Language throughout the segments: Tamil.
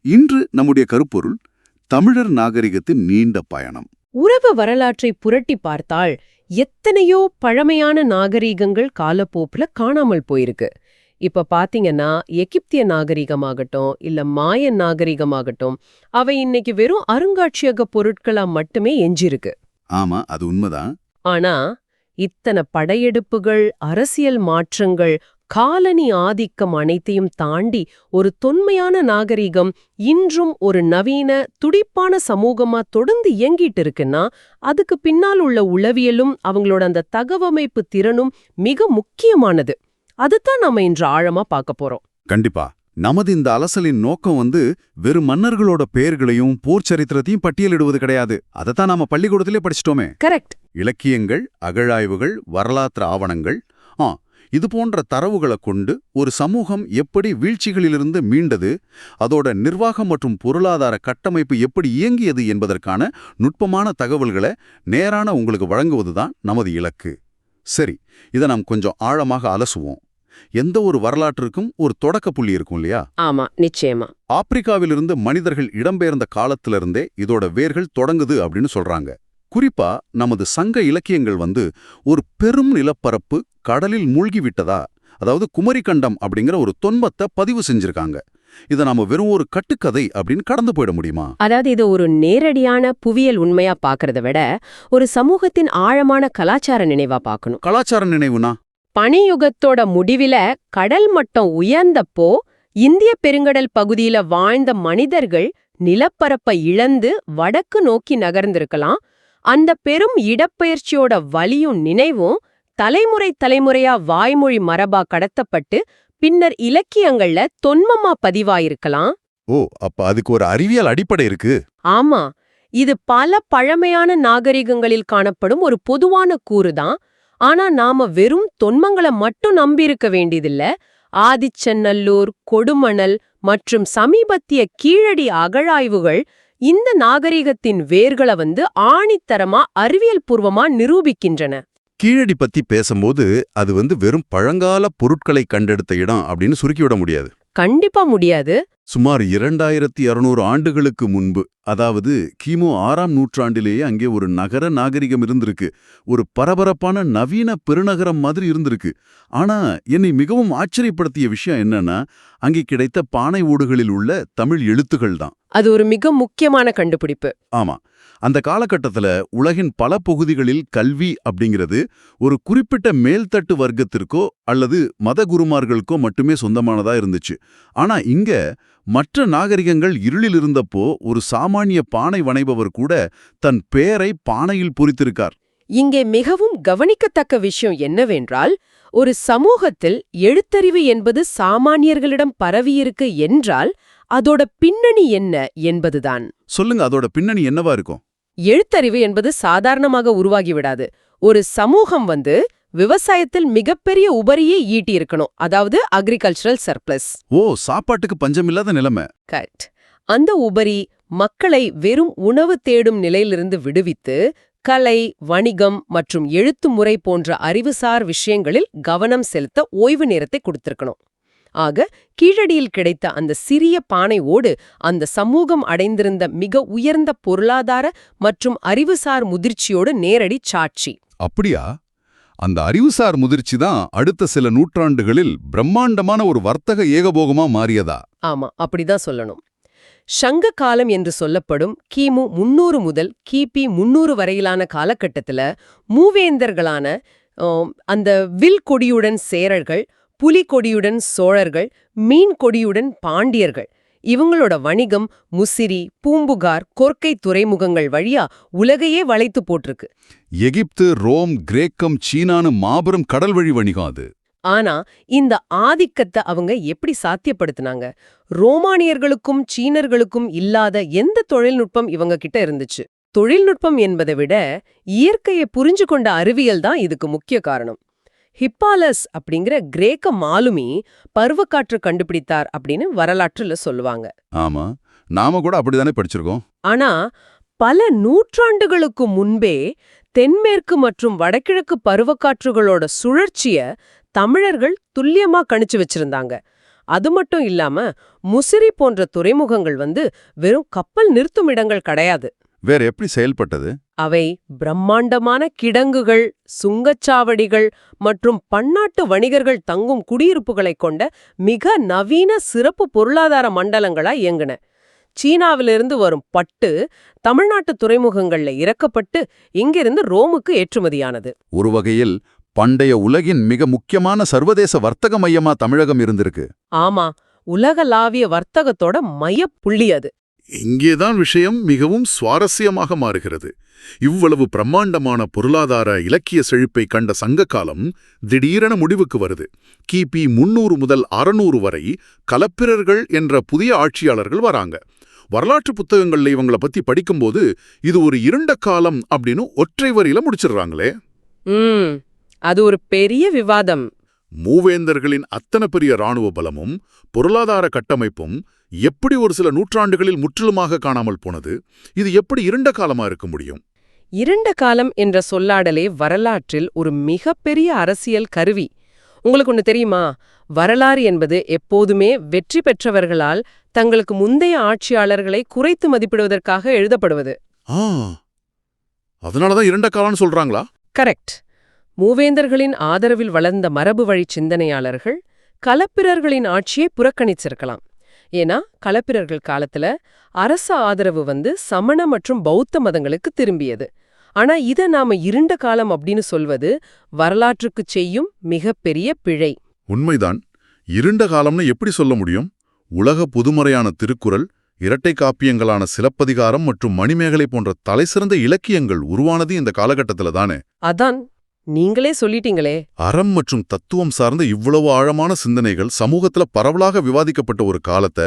இன்று நம்முடைய கருப்பொருள் தமிழர் நாகரிகத்தின் நீண்ட பயணம். உறவு வரலாற்றை புரட்டி பார்த்தால் எத்தனையோ பழமையான நாகரிகங்கள் காலப்போப்புல காணாமல் போயிருக்கு. இப்ப பாத்தீங்கன்னா எகிப்திய நாகரிகமாகட்டும் இல்ல மாயன் நாகரிகமாகட்டும் அவை இன்னைக்கு வெறும் அருங்காட்சியக பொருட்களா மட்டுமே எஞ்சிருக்கு. ஆமா, அது உண்மைதான். ஆனா இத்தனை படையெடுப்புகள், அரசியல் மாற்றங்கள், காலனி ஆதிக்கம் அனைத்தையும் தாண்டி ஒரு தொன்மையான நாகரிகம் இன்றும் ஒரு நவீன துடிப்பான சமூகமா தொடர்ந்து இயங்கிட்டு இருக்குன்னா அதுக்கு பின்னால் உள்ள உளவியலும் அவங்களோட அந்த தகவமைப்பு திறனும் மிக முக்கியமானது. அதுதான் நாம இன்று ஆழமா பார்க்க போறோம். கண்டிப்பா. நமது இந்த அலசலின் நோக்கம் வெறும் மன்னர்களோட பெயர்களையும் போர் சரித்திரத்தையும் பட்டியலிடுவது கிடையாது. அதைத்தான் நாம பள்ளிக்கூடத்திலே படிச்சிட்டோமே. கரெக்ட். இலக்கியங்கள், அகழாய்வுகள், வரலாற்று ஆவணங்கள், இது போன்ற தரவுகளை கொண்டு ஒரு சமூகம் எப்படி வீழ்ச்சிகளிலிருந்து மீண்டது, அதோட நிர்வாகம் மற்றும் பொருளாதார கட்டமைப்பு எப்படி இயங்கியது என்பதற்கான நுட்பமான தகவல்களை நேரான உங்களுக்கு வழங்குவதுதான் நமது இலக்கு. சரி, இதை நாம் கொஞ்சம் ஆழமாக அலசுவோம். எந்த ஒரு வரலாற்றுக்கும் ஒரு தொடக்க புள்ளி இருக்கும் இல்லையா? ஆமா, நிச்சயமா. ஆப்பிரிக்காவிலிருந்து மனிதர்கள் இடம்பெயர்ந்த காலத்திலிருந்தே இதோட வேர்கள் தொடங்குது அப்படின்னு சொல்றாங்க. குறிப்பா நமது சங்க இலக்கியங்கள் ஒரு பெரும் நிலப்பரப்பு கடலில் மூழ்கிவிட்டதா, அதாவது குமரிக்கண்டம் அப்படிங்கிற ஒரு தொன்மத்தை பதிவு செஞ்சிருக்காங்க. இதை நாம வெறும் ஒரு கட்டுக்கதை அப்படின்னு கடந்து போயிட முடியுமா? அதாவது இது ஒரு நேரடியான புவியியல் உண்மையா பாக்குறத விட ஒரு சமூகத்தின் ஆழமான கலாச்சார நினைவா பார்க்கணும். கலாச்சார நினைவுனா பனியுகத்தோட முடிவில கடல் மட்டம் உயர்ந்தப்போ இந்திய பெருங்கடல் பகுதியில வாழ்ந்த மனிதர்கள் நிலப்பரப்பை இழந்து வடக்கு நோக்கி நகர்ந்திருக்கலாம். அந்த பெரும் இடப்பெயர்ச்சியோட வலியும் நினைவும் தலைமுறை தலைமுறையா வாய்மொழி மரபா கடத்தப்பட்டு பின்னர் இலக்கியங்கள்ல தொன்மமா பதிவாயிருக்கலாம். ஓ, அப்ப அதுக்கு ஒரு அறிவியல் அடிப்படை இருக்கு. ஆமா, இது பல பழமையான நாகரிகங்களில் காணப்படும் ஒரு பொதுவான கூறுதான். ஆனா நாம வெறும் தொன்மங்களை மட்டும் நம்பியிருக்க வேண்டியதில்ல. ஆதிச்சநல்லூர், கொடுமணல் மற்றும் சமீபத்திய கீழடி அகழாய்வுகள் இந்த நாகரிகத்தின் வேர்களை ஆணித்தரமா அறிவியல் பூர்வமா நிரூபிக்கின்றன. கீழடி பத்தி பேசும்போது அது வெறும் பழங்கால பொருட்களை கண்டெடுத்த இடம் அப்படின்னு சுருக்கிவிட முடியாது. கண்டிப்பா முடியாது. சுமார் 2600 ஆண்டுகளுக்கு முன்பு, அதாவது கிமு 6ஆம் நூற்றாண்டிலேயே அங்கே ஒரு நகர நாகரிகம் இருந்திருக்கு. ஒரு பரபரப்பான நவீன பெருநகரம் மாதிரி இருந்திருக்கு. ஆனா என்னை மிகவும் ஆச்சரியப்படுத்திய விஷயம் என்னன்னா, அங்கே கிடைத்த பானை ஓடுகளில் உள்ள தமிழ் எழுத்துகள் தான். அது ஒரு மிக முக்கியமான கண்டுபிடிப்பு. ஆமா, அந்த காலகட்டத்துல உலகின் பல பகுதிகளில் கல்வி அப்படிங்கிறது ஒரு குறிப்பிட்ட மேல்தட்டு வர்க்கத்திற்கோ அல்லது மத குருமார்களுக்கோ மட்டுமே சொந்தமானதா இருந்துச்சு. ஆனா இங்க மற்ற நாகரிகங்கள் இருளில் இருந்தப்போ ஒரு சாமானிய பானை வணைபவர் கூட தன் பெயரை பானையில் பொறித்திருக்கார். இங்கே மிகவும் கவனிக்கத்தக்க விஷயம் என்னவென்றால், ஒரு சமூகத்தில் எழுத்தறிவு என்பது சாமானியர்களிடம் பரவியிருக்கு என்றால் அதோட பின்னணி என்ன என்பதுதான். சொல்லுங்க, அதோட பின்னணி என்னவா இருக்கும்? எழுத்தறிவு என்பது சாதாரணமாக உருவாகிவிடாது. ஒரு சமூகம் விவசாயத்தில் மிகப்பெரிய உபரியை ஈட்டி இருக்கணும், அதாவது அக்ரிகல்ச்சரல் சர்ப்ளஸ். ஓ, சாப்பாட்டுக்கு பஞ்சமில்லாத நிலைமை. கரெக்ட். அந்த உபரி மக்களை வெறும் உணவு தேடும் நிலையிலிருந்து விடுவித்து கலை, வணிகம் மற்றும் எழுத்து முறை போன்ற அறிவுசார் விஷயங்களில் கவனம் செலுத்த ஓய்வு நேரத்தை கொடுத்திருக்கணும். ஆக கீழடியில் கிடைத்த அந்த சிறிய பானை ஓடு அந்த சமூகம் அடைந்திருந்த மிக உயர்ந்த பொருளாதார மற்றும் அறிவுசார் முதிர்ச்சியோடு நேரடி சாட்சி. அப்படியா? அந்த அறிவுசார் முதிர்ச்சி தான் அடுத்த சில நூற்றாண்டுகளில் பிரம்மாண்டமான ஒரு வர்த்தக ஏகபோகமா மாறியதா? ஆமா, அப்படிதான் சொல்லணும். சங்க காலம் என்று சொல்லப்படும் கிமு 300 முதல் கிபி 300 வரையிலான காலகட்டத்துல மூவேந்தர்களான அந்த வில் கொடியுடன் சேரர்கள், புலி கொடியுடன் சோழர்கள், மீன் கொடியுடன் பாண்டியர்கள், இவங்களோட வணிகம் முசிறி, பூம்புகார், கொர்க்கை துறைமுகங்கள் வழியா உலகையே வளைத்து போட்டிருக்கு. எகிப்து, ரோம், கிரேக்கம், சீனானு மாபெரும் கடல் வழி வணிகம் அது. ஆனா இந்த ஆதிக்கத்தை அவங்க எப்படி சாத்தியப்படுத்தினாங்க? ரோமானியர்களுக்கும் சீனர்களுக்கும் இல்லாத எந்த தொழில்நுட்பம் இவங்க கிட்ட இருந்துச்சு? தொழில்நுட்பம் என்பதை விட இயற்கையை புரிஞ்சு கொண்ட அறிவியல் தான் இதுக்கு முக்கிய காரணம். ஹிப்பாலஸ் அப்படிங்கிற கிரேக்க மாலுமி பருவக்காற்று கண்டுபிடித்தார் அப்படின்னு வரலாற்றுல சொல்லுவாங்க. ஆமா, நாம கூட அப்படிதானே படிச்சிருக்கோம். ஆனா பல நூற்றாண்டுகளுக்கு முன்பே தென்மேற்கு மற்றும் வடகிழக்கு பருவக்காற்றுகளோட சுழற்சிய தமிழர்கள் துல்லியமா கணிச்சு வச்சிருந்தாங்க. அது மட்டும் இல்லாம முசிறி போன்ற துறைமுகங்கள் வெறும் கப்பல் நிறுத்தும் இடங்கள் கிடையாது. வேற எப்படி செயல்பட்டது? அவை பிரம்மாண்டமான கிடங்குகள், சுங்கச்சாவடிகள் மற்றும் பன்னாட்டு வணிகர்கள் தங்கும் குடியிருப்புகளைக் கொண்ட மிக நவீன சிறப்பு பொருளாதார மண்டலங்களா இயங்குன. சீனாவிலிருந்து வரும் பட்டு தமிழ்நாட்டு துறைமுகங்கள்ல இறக்கப்பட்டு இங்கிருந்து ரோமுக்கு ஏற்றுமதியானது. ஒரு வகையில் பண்டைய உலகின் மிக முக்கியமான சர்வதேச வர்த்தக மையமா தமிழகம் இருந்திருக்கு. ஆமா, உலகளாவிய வர்த்தகத்தோட மையப்புள்ளி அது. இங்கேதான் விஷயம் மிகவும் சுவாரஸ்யமாக மாறுகிறது. இவ்வளவு பிரம்மாண்டமான பொருளாதார இலக்கிய செழிப்பை கண்ட சங்க காலம் திடீரென முடிவுக்கு வருது. கிபி 300 முதல் 600 வரை களப்பிரர்கள் என்ற புதிய ஆட்சியாளர்கள் வராங்க. வரலாற்று புத்தகங்கள்ல இவங்கள பத்தி படிக்கும்போது இது ஒரு இருண்ட காலம் அப்படின்னு ஒற்றை வரியில முடிச்சிடுறாங்களே. அது ஒரு பெரிய விவாதம். மூவேந்தர்களின் அத்தனை பெரிய இராணுவ பலமும் பொருளாதார கட்டமைப்பும் எப்படி ஒரு சில நூற்றாண்டுகளில் முற்றிலுமாக காணாமல் போனது? இது எப்படி இருண்ட காலமா இருக்க முடியும்? இருண்ட காலம் என்ற சொல்லாடலே வரலாற்றில் ஒரு மிகப்பெரிய அரசியல் கருவி. உங்களுக்கு ஒண்ணு தெரியுமா? வரலாறு என்பது எப்போதுமே வெற்றி பெற்றவர்களால் தங்களுக்கு முந்தைய ஆட்சியாளர்களை குறைத்து மதிப்பிடுவதற்காக எழுதப்படுவது. அதனாலதான் இருண்ட காலம்னு சொல்றாங்களா? கரெக்ட். மூவேந்தர்களின் ஆதரவில் வளர்ந்த மரபு வழி சிந்தனையாளர்கள் களப்பிரர்களின் ஆட்சியை புறக்கணிச்சிருக்கலாம். ஏன்னா களப்பிரர்கள் காலத்துல அரச ஆதரவு சமண மற்றும் பௌத்த மதங்களுக்கு திரும்பியது. ஆனா இத நாம இருண்ட காலம் அப்படின்னு சொல்வது வரலாற்றுக்கு செய்யும் மிகப்பெரிய பிழை. உண்மைதான். இருண்ட காலம்னு எப்படி சொல்ல முடியும்? உலக பொதுமறையான திருக்குறள், இரட்டை காப்பியங்களான சிலப்பதிகாரம் மற்றும் மணிமேகலை போன்ற தலைசிறந்த இலக்கியங்கள் உருவானது இந்த காலகட்டத்துல தானே. அதான் நீங்களே சொல்லிட்டீங்களே. அறம் மற்றும் தத்துவம் சார்ந்த இவ்வளவு ஆழமான சிந்தனைகள் சமூகத்துல பரவலாக விவாதிக்கப்பட்ட ஒரு காலத்தை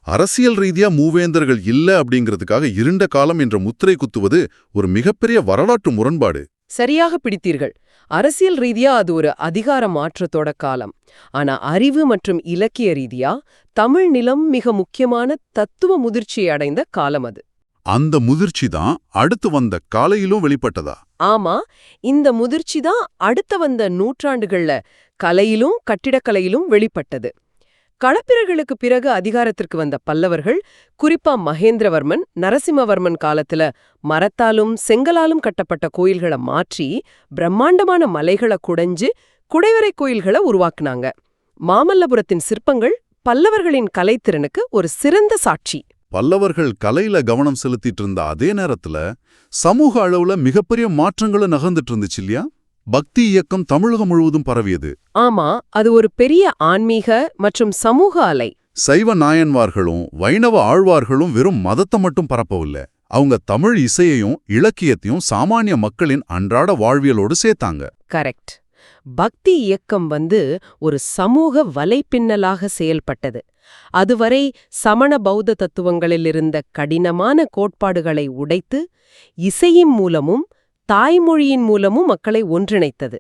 அரசியல் ரீதியா மூவேந்தர்கள் இல்ல அப்படிங்கிறதுக்காக இருண்ட காலம் என்ற முத்திரை குத்துவது ஒரு மிகப்பெரிய வரலாற்று முரண்பாடு. சரியாக பிடித்தீர்கள். அரசியல் ரீதியா அது ஒரு அதிகார மாற்றத்தோட காலம். ஆனா அறிவு மற்றும் இலக்கிய ரீதியா தமிழ் நிலம் மிக முக்கியமான தத்துவ முதிர்ச்சியை அடைந்த காலம் அது. அந்த முதிர்ச்சி தான் அடுத்து வந்த காலையிலும் வெளிப்பட்டதா? ஆமா, இந்த முதிர்ச்சி தான் அடுத்த வந்த நூற்றாண்டுகள்ல கலையிலும் கட்டிடக்கலையிலும் வெளிப்பட்டது. களப்பிரர்களுக்கு பிறகு அதிகாரத்திற்கு வந்த பல்லவர்கள், குறிப்பா மகேந்திரவர்மன், நரசிம்மவர்மன் காலத்துல மரத்தாலும் செங்கலாலும் கட்டப்பட்ட கோயில்களை மாற்றி பிரம்மாண்டமான மலைகளை குடைஞ்சு குடைவரை கோயில்களை உருவாக்குனாங்க. மாமல்லபுரத்தின் சிற்பங்கள் பல்லவர்களின் கலைத்திறனுக்கு ஒரு சிறந்த சாட்சி. பல்லவர்கள் கலையில கவனம் செலுத்திட்டு இருந்த அதே நேரத்துல சமூக அளவுல மிகப்பெரிய மாற்றங்களும் நகர்ந்துட்டு இருந்துச்சு இல்லையா? பக்தி இயக்கம் தமிழகம் முழுவதும் பரவியது. ஆமா, அது ஒரு பெரிய ஆன்மீக மற்றும் சமூக அலை. சைவ நாயன்மார்களும் வைணவ ஆழ்வார்களும் வெறும் மதத்தை மட்டும் பரப்பவில்லை. அவங்க தமிழ் இசையையும் இலக்கியத்தையும் சாமானிய மக்களின் அன்றாட வாழ்வியலோடு சேர்த்தாங்க. கரெக்ட். பக்தி இயக்கம் ஒரு சமூக வலைப்பின்னலாக செயல்பட்டது. அதுவரை சமண பௌத்த தத்துவங்களில் இருந்த கடினமான கோட்பாடுகளை உடைத்து இசையின் மூலமும் தாய்மொழியின் மூலமும் மக்களை ஒன்றிணைத்தது.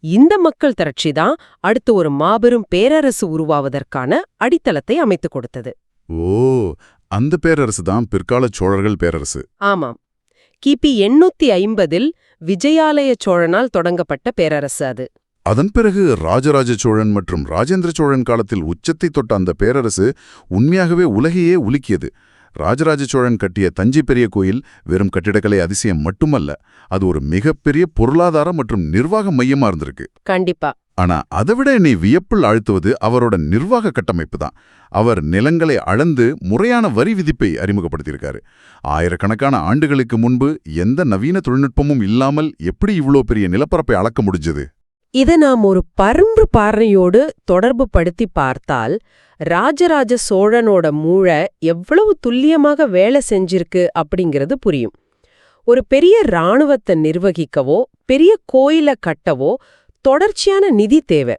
இந்த மக்கள் திரட்சிதான் அடுத்து ஒரு மாபெரும் பேரரசு உருவாவதற்கான அடித்தளத்தை அமைத்துக் கொடுத்தது. ஓ, அந்த பேரரசு தான் பிற்கால சோழர்கள் பேரரசு. ஆமாம். கிபி 850 விஜயாலய சோழனால் தொடங்கப்பட்ட பேரரசு அது. அதன் பிறகு ராஜராஜ சோழன் மற்றும் ராஜேந்திர சோழன் காலத்தில் உச்சத்தை தொட்ட அந்த பேரரசு உண்மையாகவே உலகையே உலுக்கியது. ராஜராஜ சோழன் கட்டிய தஞ்சை பெரிய கோயில் வெறும் கட்டிடக்கலை அதிசயம் மட்டுமல்ல, அது ஒரு மிகப்பெரிய பொருளாதார மற்றும் நிர்வாக மையமா இருந்திருக்கு. கண்டிப்பா. ஆனா அதைவிட என்னை வியப்பில் ஆழ்த்துவது அவரோட நிர்வாக கட்டமைப்பு தான். அவர் நிலங்களை அளந்து முறையான வரி விதிப்பை அறிமுகப்படுத்தியிருக்காரு. ஆயிரக்கணக்கான ஆண்டுகளுக்கு முன்பு எந்த நவீன தொழில்நுட்பமும் இல்லாமல் எப்படி இவ்வளோ பெரிய நிலப்பரப்பை அளக்க முடிஞ்சது? இதை நாம் ஒரு பரம்பு பார்வையோடு தொடர்பு படுத்தி பார்த்தால் ராஜராஜ சோழனோட மூளை எவ்வளவு துல்லியமாக வேலை செஞ்சிருக்கு அப்படிங்கிறது புரியும். ஒரு பெரிய இராணுவத்தை நிர்வகிக்கவோ பெரிய கோயிலை கட்டவோ தொடர்ச்சியான நிதி தேவை.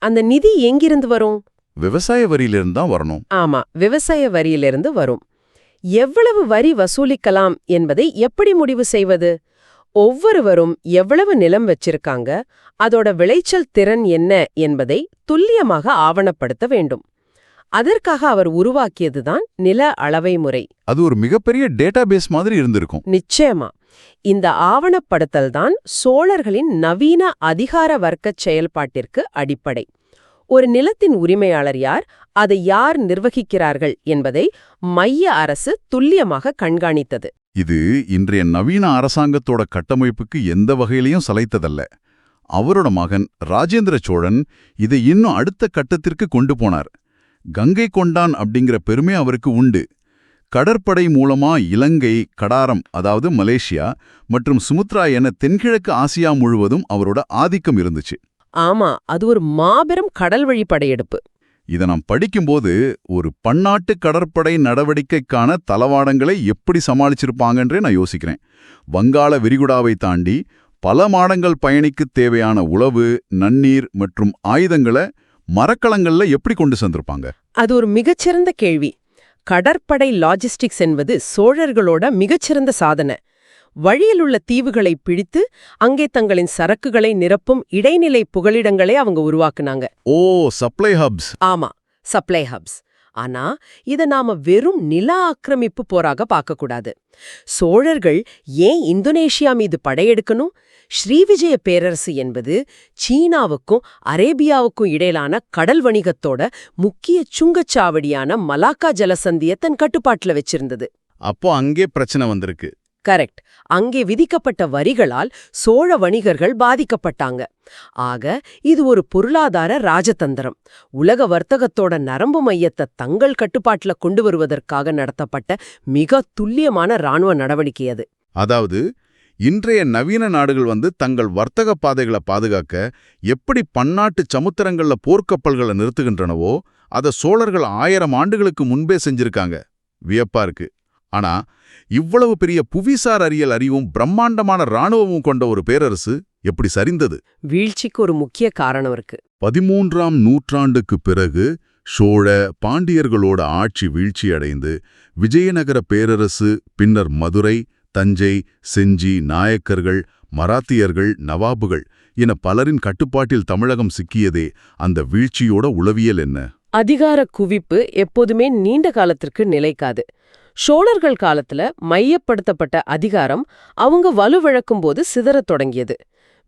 அந்த நிதி எங்கிருந்து வரும்? விவசாய வரியிலிருந்து தான் வரணும். ஆமா, விவசாய வரியிலிருந்து வரும். எவ்வளவு வரி வசூலிக்கலாம் என்பதை எப்படி முடிவு செய்வது? ஒவ்வொருவரும் எவ்வளவு நிலம் வச்சிருக்காங்க, அதோட விளைச்சல் திறன் என்ன என்பதை துல்லியமாக ஆவணப்படுத்த வேண்டும். அதற்காக அவர் உருவாக்கியதுதான் நில அளவை முறை. அது ஒரு மிகப்பெரிய டேட்டாபேஸ் மாதிரி இருந்திருக்கும். நிச்சயமா. இந்த ஆவணப்படுத்தல் தான் சோழர்களின் நவீன அதிகார வர்க்க செயல்பாட்டிற்கு அடிப்படை. ஒரு நிலத்தின் உரிமையாளர் யார், அதை யார் நிர்வகிக்கிறார்கள் என்பதை மைய அரசு துல்லியமாக கண்காணித்தது. இது இன்றைய நவீன அரசாங்கத்தோட கட்டமைப்புக்கு எந்த வகையிலையும் சளைத்ததல்ல. அவரோட மகன் ராஜேந்திர சோழன் இதை இன்னும் அடுத்த கட்டத்திற்கு கொண்டு போனார். கங்கை கொண்டான் அப்படிங்கிற பெருமை அவருக்கு உண்டு. கடற்படை மூலமா இலங்கை, கடாரம் அதாவது மலேசியா மற்றும் சுமுத்ரா என தென்கிழக்கு ஆசியா முழுவதும் அவரோட ஆதிக்கம் இருந்துச்சு. ஆமா, அது ஒரு மாபெரும் கடல் வழி படையெடுப்பு. இதை நான் படிக்கும்போது ஒரு பன்னாட்டு கடற்படை நடவடிக்கைக்கான தளவாடங்களை எப்படி சமாளிச்சிருப்பாங்கன்றே நான் யோசிக்கிறேன். வங்காள விரிகுடாவை தாண்டி பல மாடங்கள் பயணிக்குத் தேவையான உளவு, நன்னீர் மற்றும் ஆயுதங்களை மரக்கலங்கள்ல எப்படி கொண்டு சென்றிருப்பாங்க? அது ஒரு மிகச்சிறந்த கேள்வி. கடற்படை லாஜிஸ்டிக்ஸ் என்பது சோழர்களோட மிகச்சிறந்த சாதனை. வழியில் உள்ள தீவுகளை பிடித்து அங்கே தங்களின் சரக்குகளை நிரப்பும் இடைநிலை புகலிடங்களை அவங்க உருவாக்குனாங்க. ஓ, சப்ளை ஹப்ஸ். ஆமா, சப்ளை ஹப்ஸ். ஆனா இத நாம வெறும் நில ஆக்கிரமிப்பு போராக பார்க்கக்கூடாது. சோழர்கள் ஏன் இந்தோனேஷியா மீது படையெடுக்கணும்? ஸ்ரீவிஜய பேரரசு என்பது சீனாவுக்கும் அரேபியாவுக்கும் இடையிலான கடல் வணிகத்தோட முக்கிய சுங்கச்சாவடியான மலாக்கா ஜலசந்தியை தன் கட்டுப்பாட்டுல வச்சிருந்தது. அப்போ அங்கே பிரச்சனை வந்திருக்கு. கரெக்ட். அங்கே விதிக்கப்பட்ட வரிகளால் சோழ வணிகர்கள் பாதிக்கப்பட்டாங்க. ஆக இது ஒரு பொருளாதார ராஜதந்திரம். உலக வர்த்தகத்தோட நரம்பு மையத்தை தங்கள் கட்டுப்பாட்டுல கொண்டு வருவதற்காக நடத்தப்பட்ட மிக துல்லியமான இராணுவ நடவடிக்கை அது. அதாவது இன்றைய நவீன நாடுகள் தங்கள் வர்த்தக பாதைகளை பாதுகாக்க எப்படி பன்னாட்டு சமுத்திரங்கள்ல போர்க்கப்பல்களை நிறுத்துகின்றனவோ அதை சோழர்கள் 1000 ஆண்டுகளுக்கு முன்பே செஞ்சிருக்காங்க. வியப்பா இருக்கு. ஆனா இவ்வளவு பெரிய புவிசார் அறியல் அறிவும் பிரம்மாண்டமான இராணுவமும் கொண்ட ஒரு பேரரசு எப்படி சரிந்தது? வீழ்ச்சிக்கு ஒரு முக்கிய காரணம் இருக்கு. 13ஆம் நூற்றாண்டுக்கு பிறகு சோழ பாண்டியர்களோட ஆட்சி வீழ்ச்சியடைந்து விஜயநகர பேரரசு, பின்னர் மதுரை, தஞ்சை, செஞ்சி, நாயக்கர்கள், மராத்தியர்கள், நவாபுகள் என பலரின் கட்டுப்பாட்டில் தமிழகம் சிக்கியதே அந்த வீழ்ச்சியோட உளவியல் என்ன? அதிகார குவிப்பு எப்போதுமே நீண்ட காலத்திற்கு நிலைக்காது. சோழர்கள் காலத்துல மையப்படுத்தப்பட்ட அதிகாரம் அவங்க வலுவிழக்கும் போது சிதறத் தொடங்கியது.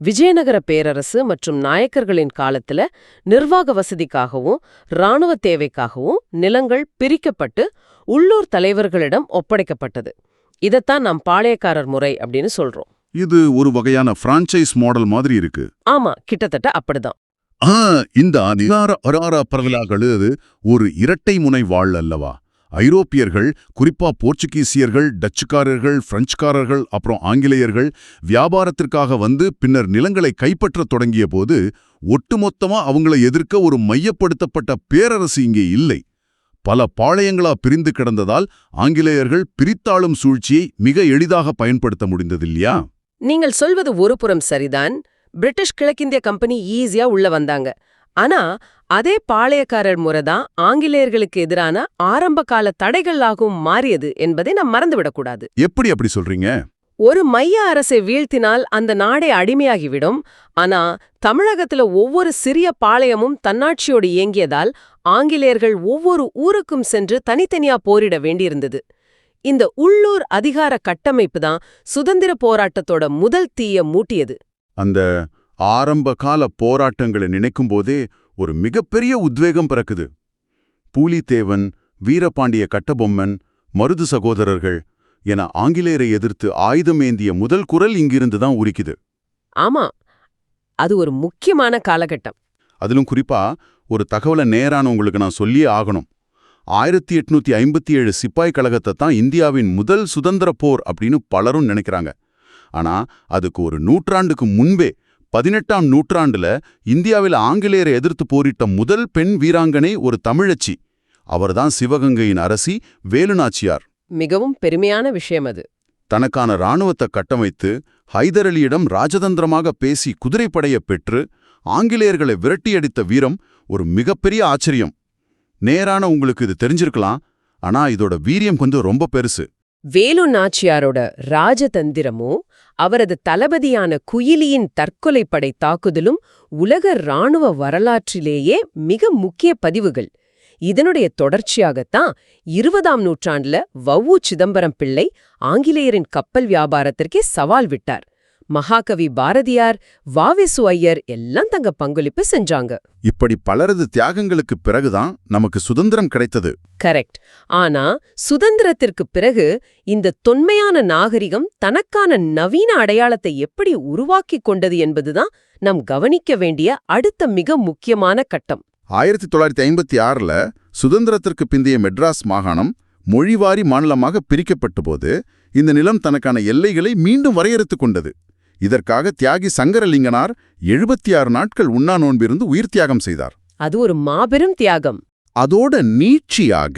விஜயநகர பேரரசு மற்றும் நாயக்கர்களின் காலத்துல நிர்வாக வசதிக்காகவும் இராணுவ தேவைக்காகவும் நிலங்கள் பிரிக்கப்பட்டு உள்ளூர் தலைவர்களிடம் ஒப்படைக்கப்பட்டது. இதைத்தான் நாம் பாளையக்காரர் முறை அப்படின்னு சொல்றோம். இது ஒரு வகையான பிரான்சைஸ் மாடல் மாதிரி இருக்கு. ஆமா, கிட்டத்தட்ட அப்படிதான். இந்த அதிகார பரவலாக ஒரு இரட்டை முனை வாழ் அல்லவா? ஐரோப்பியர்கள், குறிப்பா போர்ச்சுகீசியர்கள், டச்சுக்காரர்கள், பிரெஞ்சுக்காரர்கள், அப்புறம் ஆங்கிலேயர்கள் வியாபாரத்திற்காக பின்னர் நிலங்களை கைப்பற்றத் தொடங்கிய போது ஒட்டுமொத்தமா அவங்கள எதிர்க்க ஒரு மையப்படுத்தப்பட்ட பேரரசு இங்கே இல்லை. பல பாளையங்களா பிரிந்து கிடந்ததால் ஆங்கிலேயர்கள் பிரித்தாளும் சூழ்ச்சியை மிக எளிதாக பயன்படுத்த முடிந்ததில்லையா? நீங்கள் சொல்வது ஒருபுறம் சரிதான். பிரிட்டிஷ் கிழக்கிந்திய கம்பெனி ஈஸியா உள்ள வந்தாங்க. ஆனா அதே பாளையக்காரர் முறைதான் ஆங்கிலேயர்களுக்கு எதிரான ஆரம்ப கால தடைகளாகவும் மாறியது என்பதை நாம் மறந்துவிடக்கூடாது. எப்படி அப்படி சொல்றீங்க? ஒரு மைய அரசை வீழ்த்தினால் அந்த நாடே அடிமையாகிவிடும். ஆனா தமிழகத்துல ஒவ்வொரு சிறிய பாளையமும் தன்னாட்சியோடு இயங்கியதால் ஆங்கிலேயர்கள் ஒவ்வொரு ஊருக்கும் சென்று தனித்தனியா போரிட வேண்டியிருந்தது. இந்த உள்ளூர் அதிகார கட்டமைப்பு தான் சுதந்திர போராட்டத்தோட முதல் தீய மூட்டியது. அந்த ஆரம்ப கால போராட்டங்களை நினைக்கும் போதே ஒரு மிகப்பெரிய உத்வேகம் பிறக்குது. பூலித்தேவன், வீரபாண்டிய கட்டபொம்மன், மருது சகோதரர்கள் என ஆங்கிலேயரை எதிர்த்து ஆயுதம் ஏந்திய முதல் குரல் இங்கிருந்து தான் உரிக்குது. ஆமா, அது ஒரு முக்கியமான காலகட்டம். அதிலும் குறிப்பா ஒரு தகவலை உங்களுக்கு நான் சொல்லியே ஆகணும். 1857 சிப்பாய் கழகத்தை தான் இந்தியாவின் முதல் சுதந்திர போர் அப்படின்னு பலரும் நினைக்கிறாங்க. ஆனா அதுக்கு ஒரு நூற்றாண்டுக்கு முன்பே 18ஆம் நூற்றாண்டுல இந்தியாவில் ஆங்கிலேயரை எதிர்த்து போரிட்ட முதல் பெண் வீராங்கனை ஒரு தமிழச்சி. அவர்தான் சிவகங்கையின் அரசி வேலுநாச்சியார். மிகவும் பெருமையான விஷயம் அது. தனக்கான இராணுவத்தை கட்டமைத்து ஹைதர் அலியிடம் ராஜதந்திரமாக பேசி குதிரைப்படைய பெற்று ஆங்கிலேயர்களை விரட்டியடித்த வீரம் ஒரு மிகப்பெரிய ஆச்சரியம். நேரான உங்களுக்கு இது தெரிஞ்சிருக்கலாம், ஆனா இதோட வீரியம் ரொம்ப பெருசு. வேலு நாச்சியாரோட ராஜதந்திரமும் அவரது தளபதியான குயிலியின் தற்கொலைப்படை தாக்குதலும் உலக இராணுவ வரலாற்றிலேயே மிக முக்கிய பதிவுகள். இதனுடைய தொடர்ச்சியாகத்தான் 20ஆம் நூற்றாண்டுல வ.உ. சிதம்பரம் பிள்ளை ஆங்கிலேயரின் கப்பல் வியாபாரத்திற்கே சவால் விட்டார். மகாகவி பாரதியார், வ.வி.சு. ஐயர் எல்லாம் தங்க பங்களிப்பு செஞ்சாங்க. இப்படி பலரது தியாகங்களுக்குப் பிறகுதான் நமக்கு சுதந்திரம் கிடைத்தது. கரெக்ட். ஆனா சுதந்திரத்திற்கு பிறகு இந்த தொன்மையான நாகரிகம் தனக்கான நவீன அடையாளத்தை எப்படி உருவாக்கிக் கொண்டது என்பதுதான் நாம் கவனிக்க வேண்டிய அடுத்த மிக முக்கியமான கட்டம். 1956ல சுதந்திரத்திற்கு பிந்தைய மெட்ராஸ் மாகாணம் மொழிவாரி மாநிலமாக பிரிக்கப்பட்டபோது இந்த நிலம் தனக்கான எல்லைகளை மீண்டும் வரையறுத்துக் கொண்டது. இதற்காக தியாகி சங்கரலிங்கனார் 76 நாட்கள் உண்ணா நோன்பிருந்து உயிர் தியாகம் செய்தார். அது ஒரு மாபெரும் தியாகம். அதோட நீட்சியாக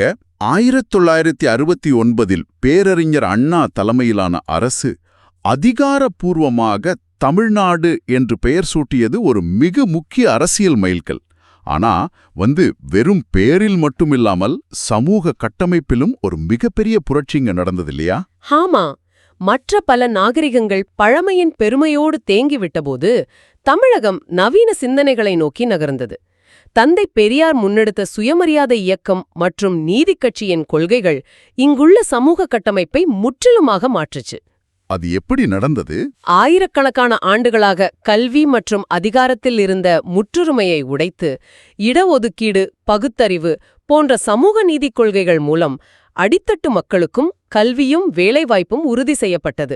1969இல் பேரறிஞர் அண்ணா தலைமையிலான அரசு அதிகாரப்பூர்வமாக தமிழ்நாடு என்று பெயர் சூட்டியது ஒரு மிக முக்கிய அரசியல் மைல்கல். ஆனா வெறும் பேரில் மட்டுமில்லாமல் சமூக கட்டமைப்பிலும் ஒரு மிகப்பெரிய புரட்சிங்க நடந்தது இல்லையா? ஆமா. மற்ற பல நாகரிகங்கள் பழமையின் பெருமையோடு தேங்கிவிட்டபோது தமிழகம் நவீன சிந்தனைகளை நோக்கி நகர்ந்தது. தந்தை பெரியார் முன்னெடுத்த சுயமரியாதை இயக்கம் மற்றும் நீதிக் கட்சியின் கொள்கைகள் இங்குள்ள சமூக கட்டமைப்பை முற்றிலுமாக மாற்றுச்சு. அது எப்படி நடந்தது? ஆயிரக்கணக்கான ஆண்டுகளாக கல்வி மற்றும் அதிகாரத்தில் இருந்த முற்றுரிமையை உடைத்து இடஒதுக்கீடு, பகுத்தறிவு போன்ற சமூக நீதிக் கொள்கைகள் மூலம் அடித்தட்டு மக்களுக்கும் கல்வியும் வேலைவாய்ப்பும் உறுதி செய்யப்பட்டது.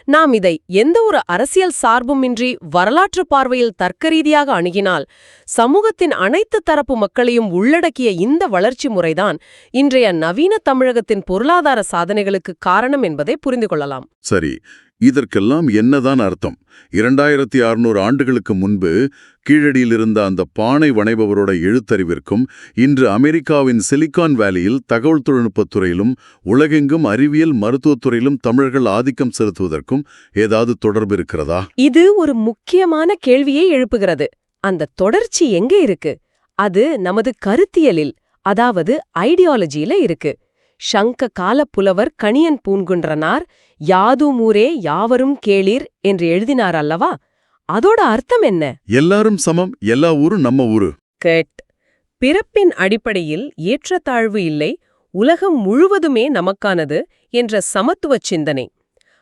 நாம் இதை எந்த ஒரு அரசியல் சார்புமின்றி வரலாற்று பார்வையில் தர்க்கரீதியாக அணுகினால் சமூகத்தின் அனைத்து தரப்பு மக்களையும் உள்ளடக்கிய இந்த வளர்ச்சி முறைதான் இன்றைய நவீன தமிழகத்தின் பொருளாதார சாதனைகளுக்கு காரணம் என்பதை புரிந்து கொள்ளலாம். சரி, இதற்கெல்லாம் என்னதான் அர்த்தம்? 2600 ஆண்டுகளுக்கு முன்பு கீழடியில் இருந்த அந்த பானை வணைபவரோட எழுத்தறிவிற்கும் இன்று அமெரிக்காவின் சிலிகான் வேலியில் தகவல் தொழில்நுட்பத் துறையிலும் உலகெங்கும் அறிவியல் மருத்துவத்துறையிலும் தமிழர்கள் ஆதிக்கம் செலுத்துவதற்கும் ஏதாவது தொடர்பு இருக்கிறதா? இது ஒரு முக்கியமான கேள்வியை எழுப்புகிறது. அந்த தொடர்ச்சி எங்கே இருக்கு? அது நமது கருத்தியலில், அதாவது ஐடியாலஜியில இருக்கு. சங்க கால புலவர் கணியன் பூங்குன்றனார் யாதுமூரே யாவரும் கேளீர் என்று எழுதினார் அல்லவா? அதோட அர்த்தம் என்ன? எல்லாரும் சமம், எல்லா ஊரும் நம்ம ஊரு. கேட். பிறப்பின் அடிப்படையில் ஏற்றத்தாழ்வு இல்லை, உலகம் முழுவதுமே நமக்கானது என்ற சமத்துவ சிந்தனை.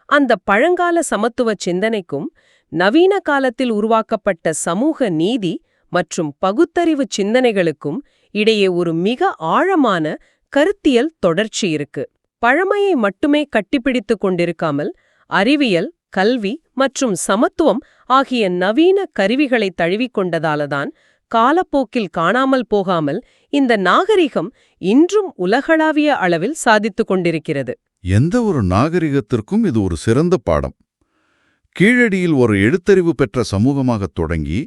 அந்த பழங்கால சமத்துவ சிந்தனைக்கும் நவீன காலத்தில் உருவாக்கப்பட்ட சமூக நீதி மற்றும் பகுத்தறிவு சிந்தனைகளுக்கும் இடையே ஒரு மிக ஆழமான கருத்தியல் தொடர்ச்சி இருக்கு. பழமையை மட்டுமே கட்டிப்பிடித்துக் கொண்டிருக்காமல் அறிவியல், கல்வி மற்றும் சமத்துவம் ஆகிய நவீன கருவிகளை தழுவிக்கொண்டதாலதான் காலப்போக்கில் காணாமல் போகாமல் இந்த நாகரிகம் இன்றும் உலகளாவிய அளவில் சாதித்துக் கொண்டிருக்கிறது. எந்த ஒரு நாகரிகத்திற்கும் இது ஒரு சிறந்த பாடம். கீழடியில் ஒரு எழுத்தறிவு பெற்ற சமூகமாகத் தொடங்கி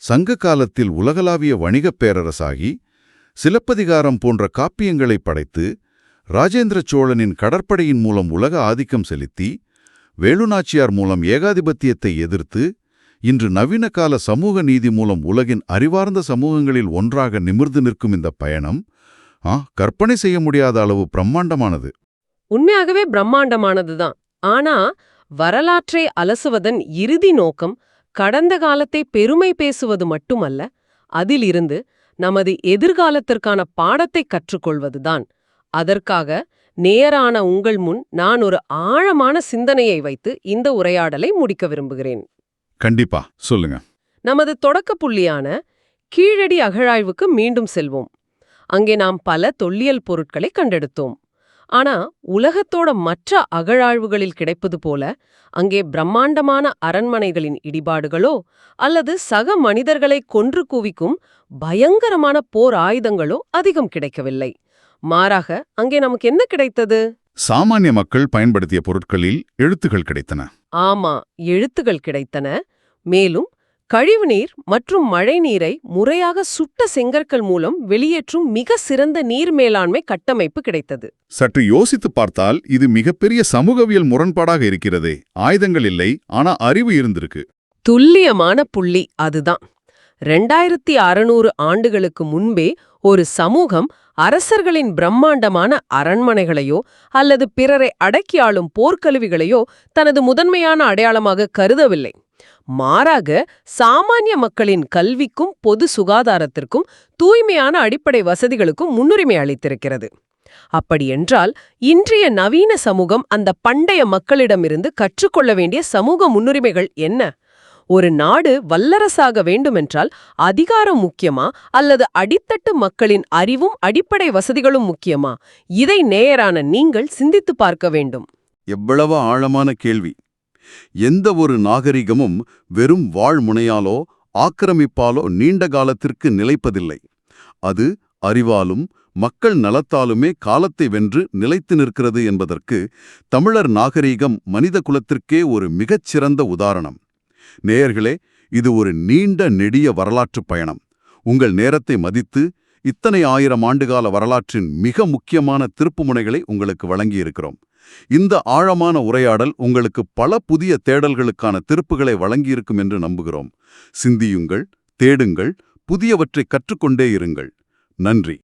சங்க காலத்தில் உலகளாவிய வணிகப் பேரரசாகி சிலப்பதிகாரம் போன்ற காப்பியங்களை படைத்து ராஜேந்திர சோழனின் கடற்படையின் மூலம் உலக ஆதிக்கம் செலுத்தி வேலுநாச்சியார் மூலம் ஏகாதிபத்தியத்தை எதிர்த்து இன்று நவீன கால சமூக நீதி மூலம் உலகின் அறிவார்ந்த சமூகங்களில் ஒன்றாக நிமிர்ந்து நிற்கும் இந்த பயணம் கற்பனை செய்ய முடியாத அளவு பிரம்மாண்டமானது. உண்மையாகவே பிரம்மாண்டமானதுதான். ஆனா வரலாற்றை அலசுவதன் இறுதி நோக்கம் கடந்த காலத்தை பெருமை பேசுவது மட்டுமல்ல, அதிலிருந்து நமது எதிர்காலத்திற்கான பாடத்தை கற்றுக்கொள்வதுதான். அதற்காக நேரான உங்கள் முன் நான் ஒரு ஆழமான சிந்தனையை வைத்து இந்த உரையாடலை முடிக்க விரும்புகிறேன். கண்டிப்பா, சொல்லுங்க. நமது தொடக்க புள்ளியான கீழடி அகழாய்வுக்கு மீண்டும் செல்வோம். அங்கே நாம் பல தொல்லியல் பொருட்களை கண்டெடுத்தோம். ஆனா உலகத்தோட மற்ற அகழாய்வுகளில் கிடைப்பது போல அங்கே பிரம்மாண்டமான அரண்மனைகளின் இடிபாடுகளோ அல்லது சக மனிதர்களை கொன்று குவிக்கும் பயங்கரமான போர் ஆயுதங்களோ அதிகம் கிடைக்கவில்லை. மாறாக அங்கே நமக்கு என்ன கிடைத்தது? சாமானிய மக்கள் பயன்படுத்திய பொருட்களில் எழுத்துகள் கிடைத்தன. ஆமா, எழுத்துகள் கிடைத்தன. மேலும் கழிவுநீர் மற்றும் மழைநீரை முறையாக சுட்ட செங்கற்கள் மூலம் வெளியேற்றும் மிக சிறந்த நீர் மேலாண்மை கட்டமைப்பு கிடைத்தது. சற்று யோசித்து பார்த்தால் இது மிகப்பெரிய சமூகவியல் முரண்பாடாக இருக்கிறதே. ஆயுதங்கள் இல்லை, ஆனா அறிவு இருந்திருக்கு. துல்லியமான புள்ளி அதுதான். 2600 ஆண்டுகளுக்கு முன்பே ஒரு சமூகம் அரசர்களின் பிரம்மாண்டமான அரண்மனைகளையோ அல்லது பிறரை அடக்கி ஆளும் போர்க்கருவிகளையோ தனது முதன்மையான அடையாளமாக கருதவில்லை. மாறாக சாமானிய மக்களின் கல்விக்கும் பொது சுகாதாரத்திற்கும் தூய்மையான அடிப்படை வசதிகளுக்கும் முன்னுரிமை அளித்திருக்கிறது. அப்படியென்றால் இன்றைய நவீன சமூகம் அந்த பண்டைய மக்களிடமிருந்து கற்றுக்கொள்ள வேண்டிய சமூக முன்னுரிமைகள் என்ன? ஒரு நாடு வல்லரசாக வேண்டுமென்றால் அதிகாரம் முக்கியமா அல்லது அடித்தட்டு மக்களின் அறிவும் அடிப்படை வசதிகளும் முக்கியமா? இதை நேயரான நீங்கள் சிந்தித்து பார்க்க வேண்டும். எவ்வளவு ஆழமான கேள்வி! எந்த ஒரு நாகரிகமும் வெறும் வாழ்முனையாலோ ஆக்கிரமிப்பாலோ நீண்ட காலத்திற்கு நிலைப்பதில்லை. அது அறிவாலும் மக்கள் நலத்தாலுமே காலத்தை வென்று நிலைத்து நிற்கிறது என்பதற்கு தமிழர் நாகரிகம் மனித குலத்திற்கே ஒரு மிகச்சிறந்த உதாரணம். நேயர்களே, இது ஒரு நீண்ட நெடிய வரலாற்றுப் பயணம். உங்கள் நேரத்தை மதித்து இத்தனை 1000 ஆண்டுகால வரலாற்றின் மிக முக்கியமான திருப்புமுனைகளை உங்களுக்கு வழங்கியிருக்கிறோம். இந்த ஆழமான உரையாடல் உங்களுக்கு பல புதிய தேடல்களுக்கான திருப்புகளை வழங்கியிருக்கும் என்று நம்புகிறோம். சிந்தியுங்கள், தேடுங்கள், புதியவற்றை கற்றுக்கொண்டே இருங்கள். நன்றி.